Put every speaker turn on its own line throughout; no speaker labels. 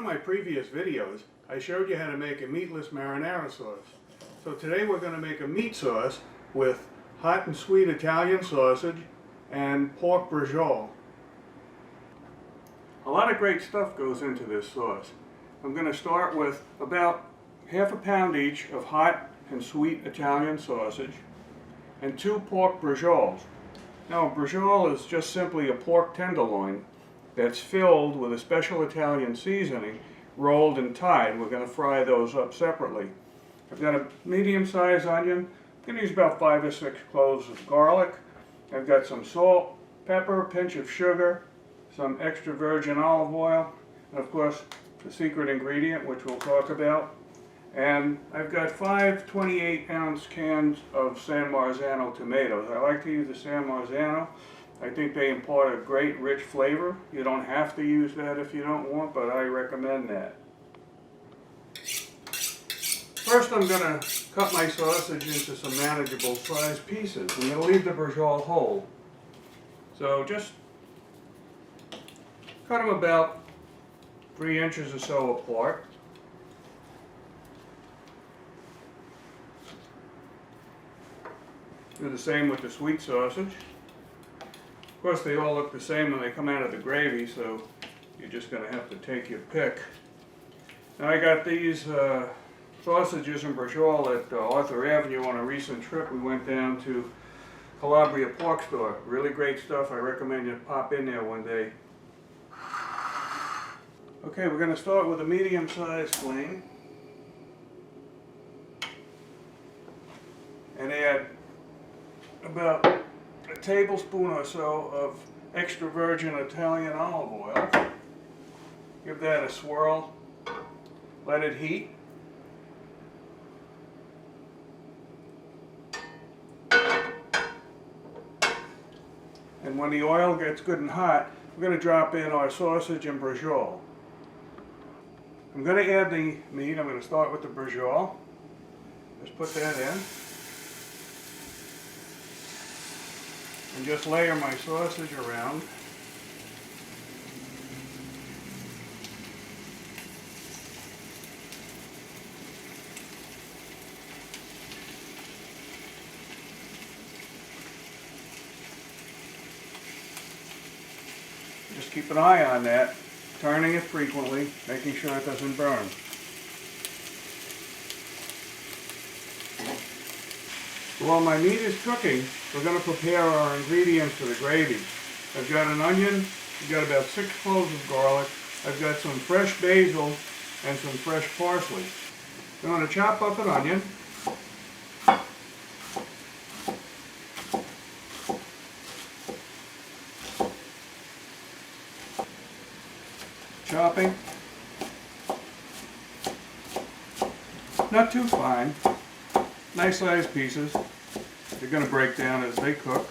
my previous videos, I showed you how to make a meatless marinara sauce. So today we're going to make a meat sauce with hot and sweet Italian sausage and pork braciole. A lot of great stuff goes into this sauce. I'm going to start with about half a pound each of hot and sweet Italian sausage and 2 pork bracioles. Now, a braciole is just simply a pork tenderloin that's filled with a special Italian seasoning, rolled and tied. We're going to fry those up separately. I've got a medium-sized onion. I'm going to use about 5 or 6 cloves of garlic. I've got some salt, pepper, a pinch of sugar, some extra virgin olive oil, and of course the secret ingredient, which we'll talk about. And I've got 5 28-ounce cans of San Marzano tomatoes. I like to use the San Marzano. I think they impart a great rich flavor. You don't have to use that if you don't want, but I recommend that. First I'm going to cut my sausage into some manageable sized pieces. I'm going to leave the braciole whole. So just cut them about 3 inches or so apart. Do the same with the sweet sausage. Of course, they all look the same when they come out of the gravy, so you're just going to have to take your pick. Now, I got these sausages and braciole at Arthur Avenue on a recent trip. We went down to Calabria Pork Store. Really great stuff. I recommend you pop in there one day. Okay, we're going to start with a medium-sized flame and add about a tablespoon or so of extra virgin Italian olive oil. Give that a swirl. Let it heat. And when the oil gets good and hot, we're going to drop in our sausage and braciole. I'm going to add the meat. I'm going to start with the braciole. Just put that in. And just layer my sausage around. Just keep an eye on that, turning it frequently, making sure it doesn't burn. While my meat is cooking, we're going to prepare our ingredients for the gravy. I've got an onion, I've got about 6 cloves of garlic, I've got some fresh basil and some fresh parsley. I'm going to chop up an onion. Chopping. Not too fine. Nice sized pieces. They're going to break down as they cook.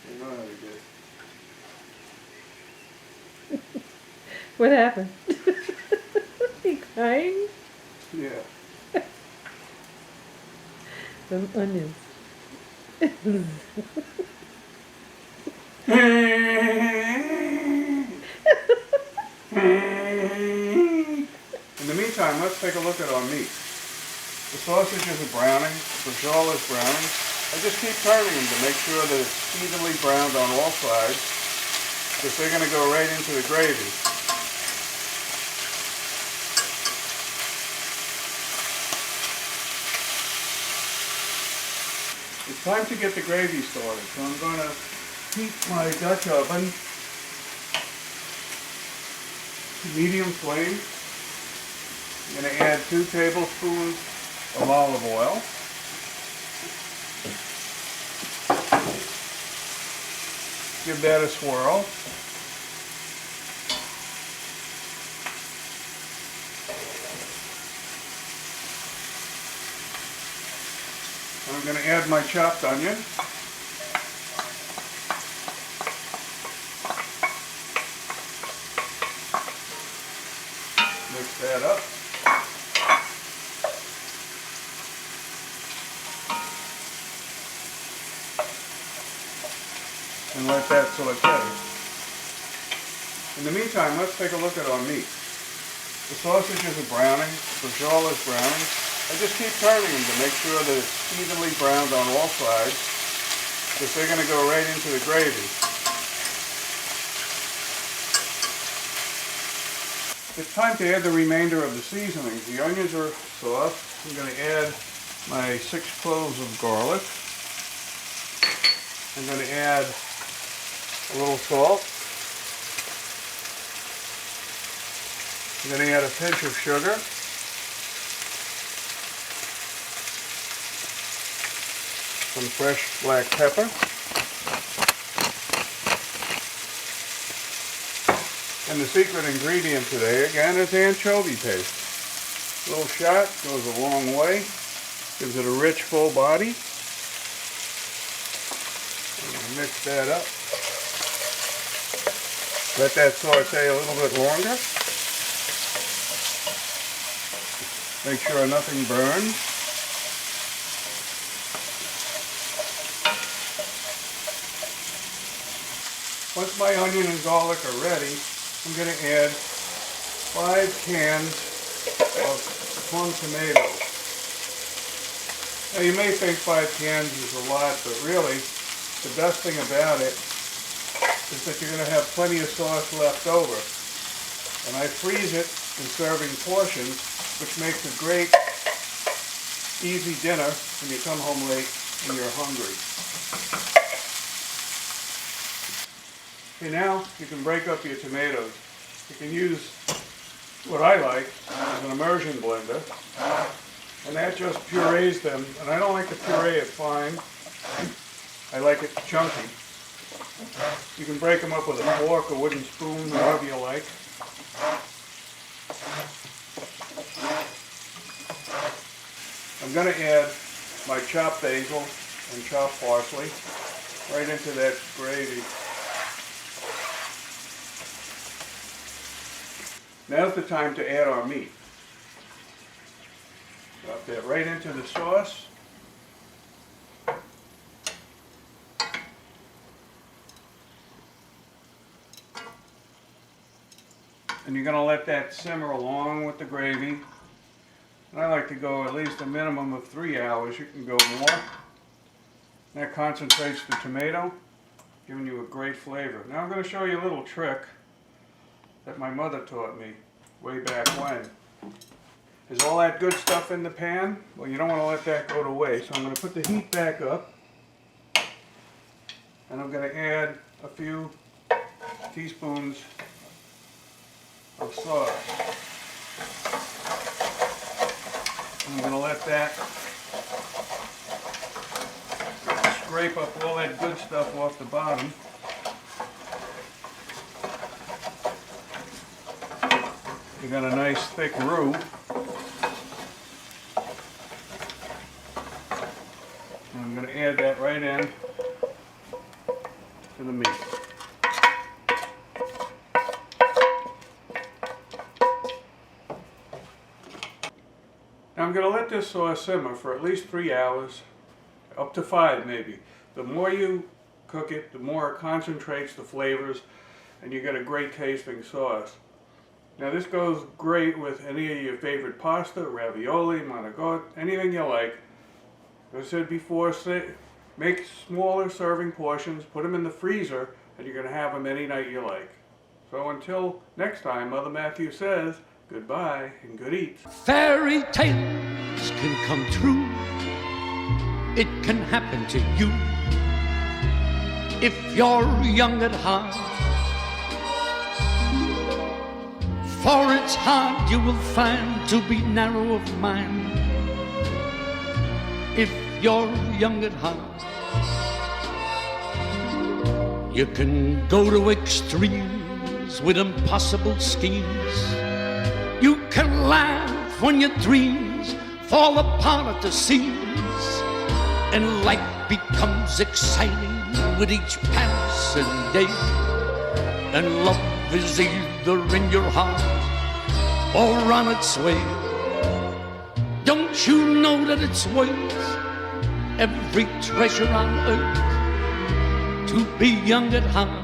You know how to do.
What happened? You crying?
Yeah.
Some onions.
In the meantime, let's take a look at our meat. The sausages are browning, the braciole is browning. I just keep turning them to make sure that it's evenly browned on all sides, because they're going to go right into the gravy. It's time to get the gravy started, so I'm going to heat my Dutch oven to medium flame. I'm going to add 2 tablespoons of olive oil. Give that a swirl. And I'm going to add my chopped onion. Mix that up. let that saute. In the meantime, let's take a look at our meat. The sausages are browning, the braciole is browning. I just keep turning them to make sure that it's evenly browned on all sides, because they're going to go right into the gravy. It's time to add the remainder of the seasonings. The onions are soft. I'm going to add my 6 cloves of garlic. I'm going to add a little salt. I'm going to add a pinch of sugar. Some fresh black pepper. And the secret ingredient today, again, is anchovy paste. A little shot goes a long way. Gives it a rich, full body. Mix that up. Let that saute a little bit longer. Make sure nothing burns. Once my onion and garlic are ready, I'm going to add 5 cans of plum tomatoes. Now you may think 5 cans is a lot, but really the best thing about it is that you're going to have plenty of sauce left over. And I freeze it in serving portions, which makes a great, easy dinner when you come home late and you're hungry. Okay, now you can break up your tomatoes. You can use what I like as an immersion blender, and that just purees them. And I don't like to puree it fine. I like it chunky. You can break them up with a fork, a wooden spoon, however you like. I'm going to add my chopped basil and chopped parsley right into that gravy. Now's the time to add our meat. Drop that right into the sauce. And you're going to let that simmer along with the gravy. And I like to go at least a minimum of 3 hours. You can go more. That concentrates the tomato, giving you a great flavor. Now I'm going to show you a little trick that my mother taught me way back when. Is all that good stuff in the pan? Well, you don't want to let that go to waste. So I'm going to put the heat back up. And I'm going to add a few teaspoons of sauce. I'm going to let that scrape up all that good stuff off the bottom. You got a nice thick roux. And I'm going to add that right in to the meat. Now I'm going to let this sauce simmer for at least 3 hours, up to 5 maybe. The more you cook it, the more it concentrates the flavors, and you get a great tasting sauce. Now this goes great with any of your favorite pasta, ravioli, manigot, anything you like. As I said before, make smaller serving portions, put them in the freezer, and you're going to have them any night you like. So until next time, Mother Matthew says, goodbye and good eats.
Fairy tales can come true. It can happen to you if you're young at heart. For it's hard you will find to be narrow of mind if you're young at heart. You can go to extremes with impossible schemes. You can laugh when your dreams fall apart at the seams, and life becomes exciting with each passing day. And love is either in your heart or on its way. Don't you know that it's worth every treasure on earth to be young at heart.